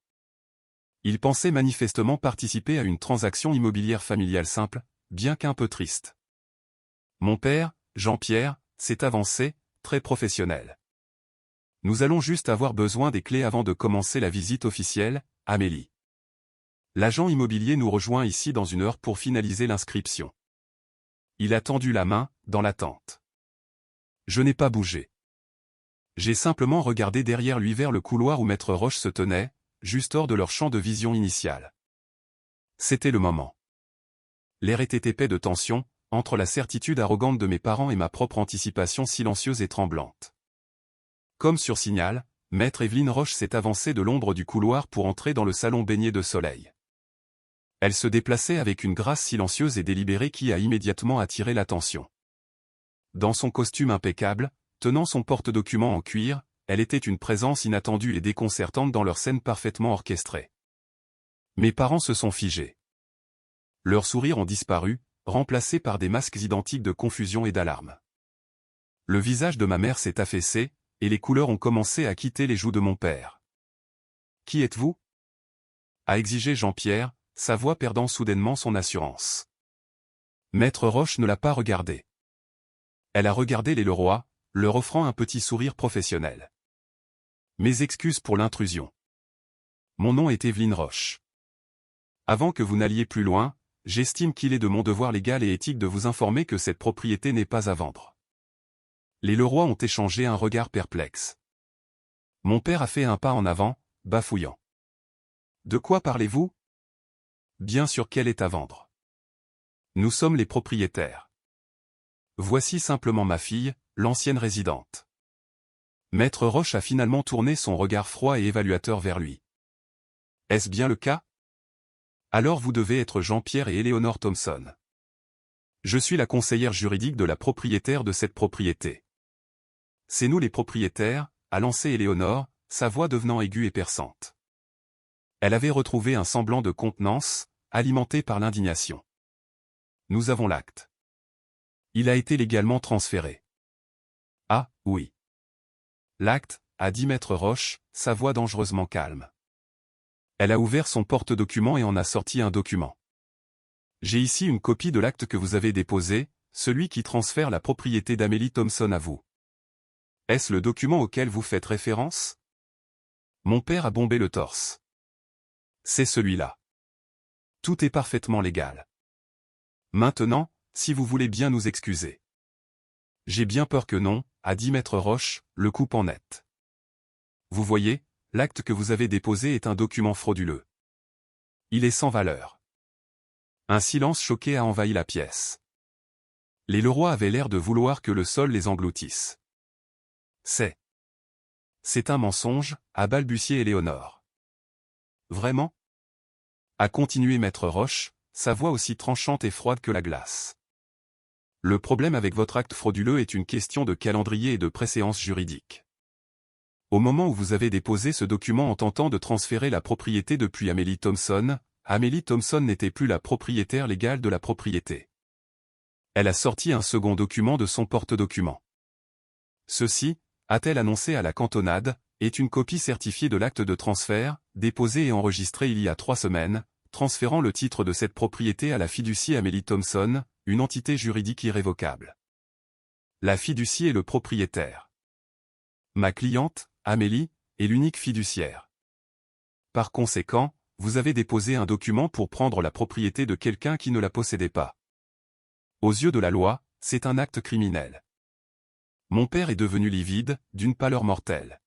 Ils pensaient manifestement participer à une transaction immobilière familiale simple, bien qu'un peu triste. Mon père, Jean-Pierre, s'est avancé, très professionnel. Nous allons juste avoir besoin des clés avant de commencer la visite officielle, Amélie. L'agent immobilier nous rejoint ici dans 1 heure pour finaliser l'inscription. Il a tendu la main, dans l'attente. Je n'ai pas bougé. J'ai simplement regardé derrière lui vers le couloir où Maître Roche se tenait, juste hors de leur champ de vision initial. C'était le moment. L'air était épais de tension, entre la certitude arrogante de mes parents et ma propre anticipation silencieuse et tremblante. Comme sur signal, Maître Evelyne Roche s'est avancée de l'ombre du couloir pour entrer dans le salon baigné de soleil. Elle se déplaçait avec une grâce silencieuse et délibérée qui a immédiatement attiré l'attention. Dans son costume impeccable, tenant son porte-documents en cuir, elle était une présence inattendue et déconcertante dans leur scène parfaitement orchestrée. Mes parents se sont figés. Leurs sourires ont disparu, remplacés par des masques identiques de confusion et d'alarme. Le visage de ma mère s'est affaissé, et les couleurs ont commencé à quitter les joues de mon père. « Qui êtes-vous » a exigé Jean-Pierre, sa voix perdant soudainement son assurance. Maître Roche ne l'a pas regardé. Elle a regardé les Leroy, leur offrant un petit sourire professionnel. « Mes excuses pour l'intrusion. Mon nom est Evelyne Roche. Avant que vous n'alliez plus loin, j'estime qu'il est de mon devoir légal et éthique de vous informer que cette propriété n'est pas à vendre. » Les Leroy ont échangé un regard perplexe. Mon père a fait un pas en avant, bafouillant. « De quoi parlez-vous ? Bien sûr qu'elle est à vendre. Nous sommes les propriétaires. Voici simplement ma fille, l'ancienne résidente. » Maître Roche a finalement tourné son regard froid et évaluateur vers lui. « Est-ce bien le cas ? Alors vous devez être Jean-Pierre et Éléonore Thompson. Je suis la conseillère juridique de la propriétaire de cette propriété. C'est nous les propriétaires, a lancé Éléonore, sa voix devenant aiguë et perçante. Elle avait retrouvé un semblant de contenance, alimenté par l'indignation. Nous avons l'acte. Il a été légalement transféré. Ah, oui. L'acte, a dit Maître Roche, sa voix dangereusement calme. Elle a ouvert son porte-document et en a sorti un document. J'ai ici une copie de l'acte que vous avez déposé, celui qui transfère la propriété d'Amélie Thompson à vous. Est-ce le document auquel vous faites référence ? Mon père a bombé le torse. C'est celui-là. Tout est parfaitement légal. Maintenant, si vous voulez bien nous excuser. J'ai bien peur que non, a dit Maître Roche, le coupant net. Vous voyez, l'acte que vous avez déposé est un document frauduleux. Il est sans valeur. Un silence choqué a envahi la pièce. Les Leroy avaient l'air de vouloir que le sol les engloutisse. C'est un mensonge, a balbutié Éléonore. Vraiment ? A continué Maître Roche, sa voix aussi tranchante et froide que la glace. Le problème avec votre acte frauduleux est une question de calendrier et de préséance juridique. Au moment où vous avez déposé ce document en tentant de transférer la propriété depuis Amélie Thompson n'était plus la propriétaire légale de la propriété. Elle a sorti un second document de son porte-document. Ceci, a-t-elle annoncé à la cantonade, est une copie certifiée de l'acte de transfert, déposé et enregistré il y a 3 semaines, transférant le titre de cette propriété à la fiducie Amélie Thompson, une entité juridique irrévocable. La fiducie est le propriétaire. Ma cliente, Amélie, est l'unique fiduciaire. Par conséquent, vous avez déposé un document pour prendre la propriété de quelqu'un qui ne la possédait pas. Aux yeux de la loi, c'est un acte criminel. Mon père est devenu livide, d'une pâleur mortelle.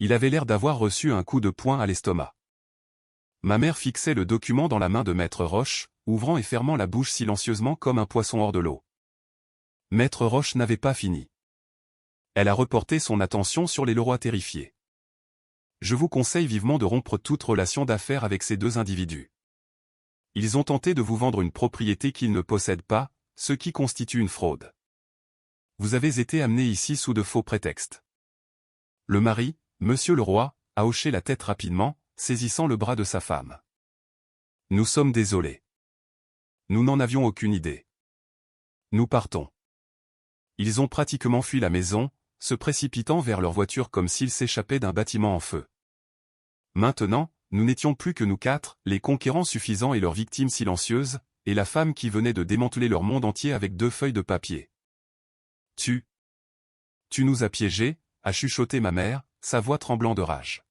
Il avait l'air d'avoir reçu un coup de poing à l'estomac. Ma mère fixait le document dans la main de Maître Roche, ouvrant et fermant la bouche silencieusement comme un poisson hors de l'eau. Maître Roche n'avait pas fini. Elle a reporté son attention sur les Leroy terrifiés. Je vous conseille vivement de rompre toute relation d'affaires avec ces 2 individus. Ils ont tenté de vous vendre une propriété qu'ils ne possèdent pas, ce qui constitue une fraude. Vous avez été amené ici sous de faux prétextes. Le mari, Monsieur Leroy, a hoché la tête rapidement, saisissant le bras de sa femme. Nous sommes désolés. Nous n'en avions aucune idée. Nous partons. Ils ont pratiquement fui la maison, se précipitant vers leur voiture comme s'ils s'échappaient d'un bâtiment en feu. Maintenant, nous n'étions plus que nous 4, les conquérants suffisants et leurs victimes silencieuses, et la femme qui venait de démanteler leur monde entier avec 2 feuilles de papier. Tu nous as piégés, a chuchoté ma mère, sa voix tremblant de rage.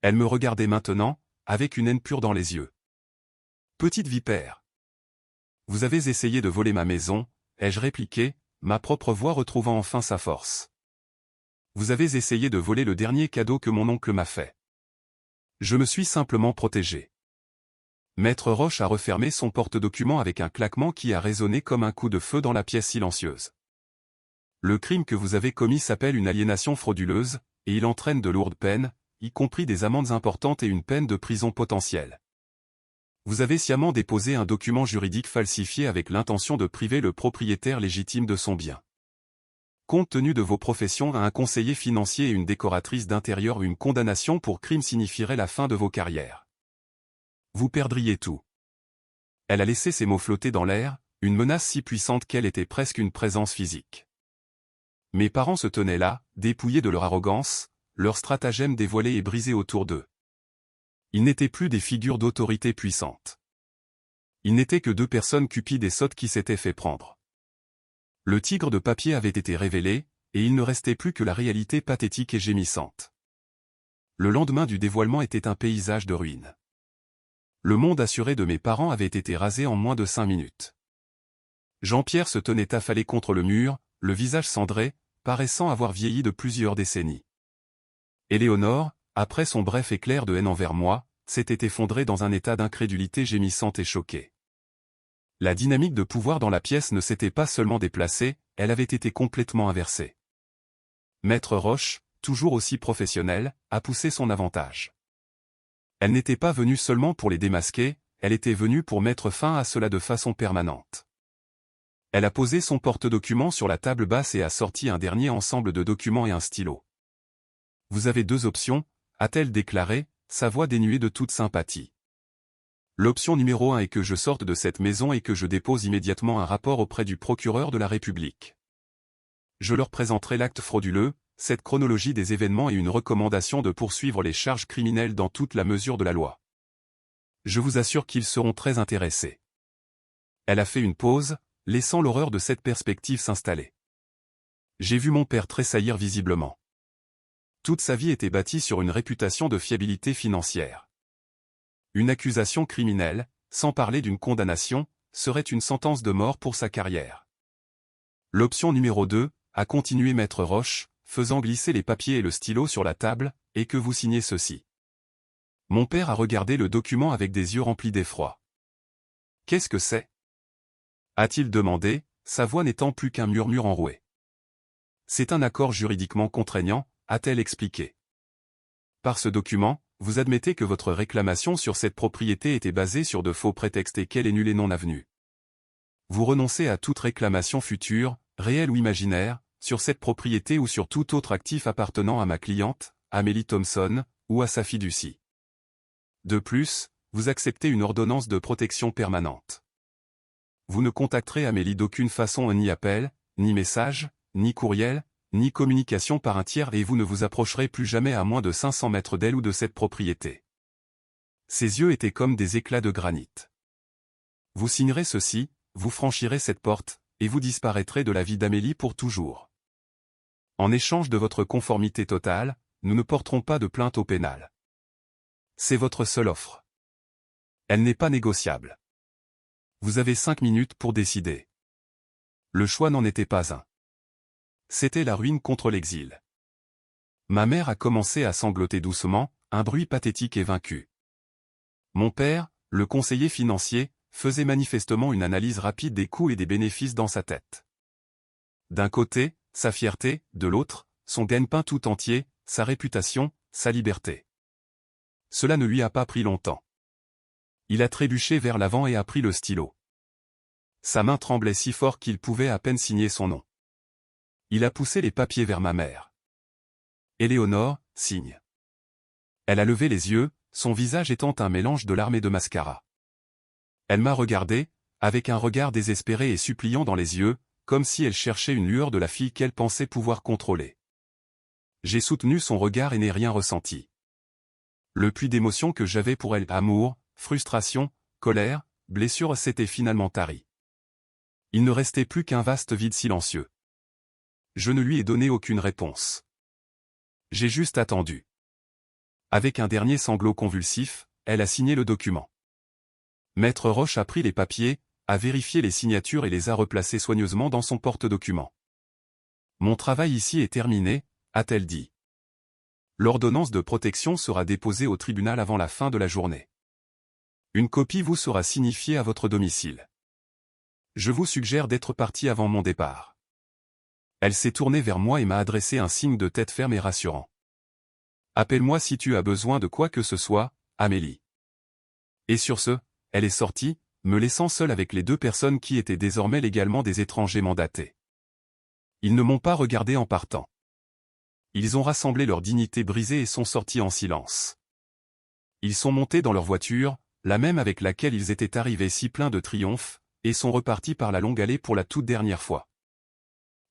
Elle me regardait maintenant, avec une haine pure dans les yeux. Petite vipère. Vous avez essayé de voler ma maison, ai-je répliqué, ma propre voix retrouvant enfin sa force. Vous avez essayé de voler le dernier cadeau que mon oncle m'a fait. Je me suis simplement protégé. Maître Roche a refermé son porte-document avec un claquement qui a résonné comme un coup de feu dans la pièce silencieuse. Le crime que vous avez commis s'appelle une aliénation frauduleuse, et il entraîne de lourdes peines, y compris des amendes importantes et une peine de prison potentielle. Vous avez sciemment déposé un document juridique falsifié avec l'intention de priver le propriétaire légitime de son bien. Compte tenu de vos professions, un conseiller financier et une décoratrice d'intérieur, une condamnation pour crime signifierait la fin de vos carrières. Vous perdriez tout. Elle a laissé ces mots flotter dans l'air, une menace si puissante qu'elle était presque une présence physique. Mes parents se tenaient là, dépouillés de leur arrogance, leur stratagème dévoilé et brisé autour d'eux. Ils n'étaient plus des figures d'autorité puissantes. Ils n'étaient que deux personnes cupides et sottes qui s'étaient fait prendre. Le tigre de papier avait été révélé, et il ne restait plus que la réalité pathétique et gémissante. Le lendemain du dévoilement était un paysage de ruines. Le monde assuré de mes parents avait été rasé en moins de 5 minutes. Jean-Pierre se tenait affalé contre le mur, le visage cendré, paraissant avoir vieilli de plusieurs décennies. Éléonore, après son bref éclair de haine envers moi, s'était effondrée dans un état d'incrédulité gémissante et choquée. La dynamique de pouvoir dans la pièce ne s'était pas seulement déplacée, elle avait été complètement inversée. Maître Roche, toujours aussi professionnel, a poussé son avantage. Elle n'était pas venue seulement pour les démasquer, elle était venue pour mettre fin à cela de façon permanente. Elle a posé son porte-documents sur la table basse et a sorti un dernier ensemble de documents et un stylo. « Vous avez deux options », a-t-elle déclaré, sa voix dénuée de toute sympathie. L'option numéro 1 est que je sorte de cette maison et que je dépose immédiatement un rapport auprès du procureur de la République. Je leur présenterai l'acte frauduleux, cette chronologie des événements et une recommandation de poursuivre les charges criminelles dans toute la mesure de la loi. Je vous assure qu'ils seront très intéressés. Elle a fait une pause, laissant l'horreur de cette perspective s'installer. J'ai vu mon père tressaillir visiblement. Toute sa vie était bâtie sur une réputation de fiabilité financière. Une accusation criminelle, sans parler d'une condamnation, serait une sentence de mort pour sa carrière. L'option numéro 2, a continué Maître Roche, faisant glisser les papiers et le stylo sur la table, et que vous signez ceci. Mon père a regardé le document avec des yeux remplis d'effroi. Qu'est-ce que c'est ? A-t-il demandé, sa voix n'étant plus qu'un murmure enroué. C'est un accord juridiquement contraignant, a-t-elle expliqué. Par ce document, vous admettez que votre réclamation sur cette propriété était basée sur de faux prétextes et qu'elle est nulle et non avenue. Vous renoncez à toute réclamation future, réelle ou imaginaire, sur cette propriété ou sur tout autre actif appartenant à ma cliente, Amélie Thompson, ou à sa fiducie. De plus, vous acceptez une ordonnance de protection permanente. Vous ne contacterez Amélie d'aucune façon ni appel, ni message, ni courriel, ni communication par un tiers et vous ne vous approcherez plus jamais à moins de 500 mètres d'elle ou de cette propriété. Ses yeux étaient comme des éclats de granit. Vous signerez ceci, vous franchirez cette porte, et vous disparaîtrez de la vie d'Amélie pour toujours. En échange de votre conformité totale, nous ne porterons pas de plainte au pénal. C'est votre seule offre. Elle n'est pas négociable. Vous avez 5 minutes pour décider. Le choix n'en était pas un. C'était la ruine contre l'exil. Ma mère a commencé à sangloter doucement, un bruit pathétique et vaincu. Mon père, le conseiller financier, faisait manifestement une analyse rapide des coûts et des bénéfices dans sa tête. D'un côté, sa fierté, de l'autre, son gagne-pain tout entier, sa réputation, sa liberté. Cela ne lui a pas pris longtemps. Il a trébuché vers l'avant et a pris le stylo. Sa main tremblait si fort qu'il pouvait à peine signer son nom. Il a poussé les papiers vers ma mère. Éléonore, signe. Elle a levé les yeux, son visage étant un mélange de larmes et de mascara. Elle m'a regardé, avec un regard désespéré et suppliant dans les yeux, comme si elle cherchait une lueur de la fille qu'elle pensait pouvoir contrôler. J'ai soutenu son regard et n'ai rien ressenti. Le puits d'émotions que j'avais pour elle, amour, frustration, colère, blessure s'était finalement tari. Il ne restait plus qu'un vaste vide silencieux. Je ne lui ai donné aucune réponse. J'ai juste attendu. Avec un dernier sanglot convulsif, elle a signé le document. Maître Roche a pris les papiers, a vérifié les signatures et les a replacés soigneusement dans son porte-documents. Mon travail ici est terminé, a-t-elle dit. L'ordonnance de protection sera déposée au tribunal avant la fin de la journée. Une copie vous sera signifiée à votre domicile. Je vous suggère d'être parti avant mon départ. Elle s'est tournée vers moi et m'a adressé un signe de tête ferme et rassurant. Appelle-moi si tu as besoin de quoi que ce soit, Amélie. Et sur ce, elle est sortie, me laissant seul avec les deux personnes qui étaient désormais légalement des étrangers mandatés. Ils ne m'ont pas regardé en partant. Ils ont rassemblé leur dignité brisée et sont sortis en silence. Ils sont montés dans leur voiture, la même avec laquelle ils étaient arrivés si pleins de triomphe, et sont repartis par la longue allée pour la toute dernière fois.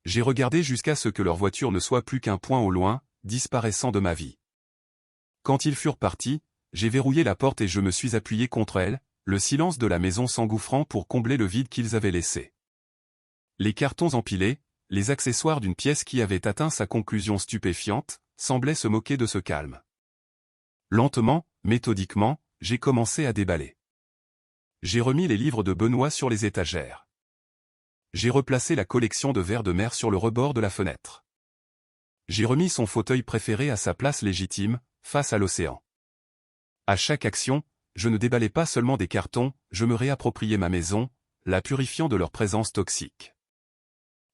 J'ai regardé jusqu'à ce que leur voiture ne soit plus qu'un point au loin, disparaissant de ma vie. Quand ils furent partis, j'ai verrouillé la porte et je me suis appuyé contre elle, le silence de la maison s'engouffrant pour combler le vide qu'ils avaient laissé. Les cartons empilés, les accessoires d'une pièce qui avait atteint sa conclusion stupéfiante, semblaient se moquer de ce calme. Lentement, méthodiquement, j'ai commencé à déballer. J'ai remis les livres de Benoît sur les étagères. J'ai replacé la collection de verres de mer sur le rebord de la fenêtre. J'ai remis son fauteuil préféré à sa place légitime, face à l'océan. À chaque action, je ne déballais pas seulement des cartons, je me réappropriais ma maison, la purifiant de leur présence toxique.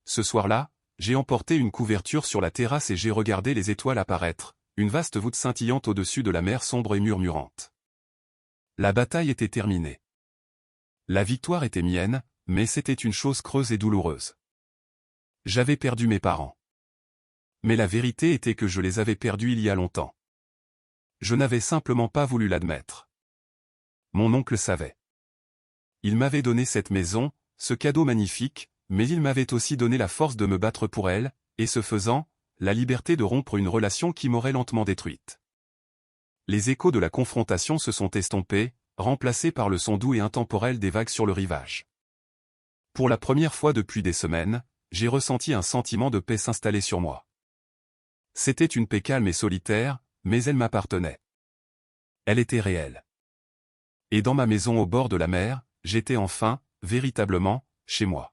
Ce soir-là, j'ai emporté une couverture sur la terrasse et j'ai regardé les étoiles apparaître, une vaste voûte scintillante au-dessus de la mer sombre et murmurante. La bataille était terminée. La victoire était mienne, mais c'était une chose creuse et douloureuse. J'avais perdu mes parents. Mais la vérité était que je les avais perdus il y a longtemps. Je n'avais simplement pas voulu l'admettre. Mon oncle savait. Il m'avait donné cette maison, ce cadeau magnifique, mais il m'avait aussi donné la force de me battre pour elle, et ce faisant, la liberté de rompre une relation qui m'aurait lentement détruite. Les échos de la confrontation se sont estompés, remplacés par le son doux et intemporel des vagues sur le rivage. Pour la première fois depuis des semaines, j'ai ressenti un sentiment de paix s'installer sur moi. C'était une paix calme et solitaire, mais elle m'appartenait. Elle était réelle. Et dans ma maison au bord de la mer, j'étais enfin, véritablement, chez moi.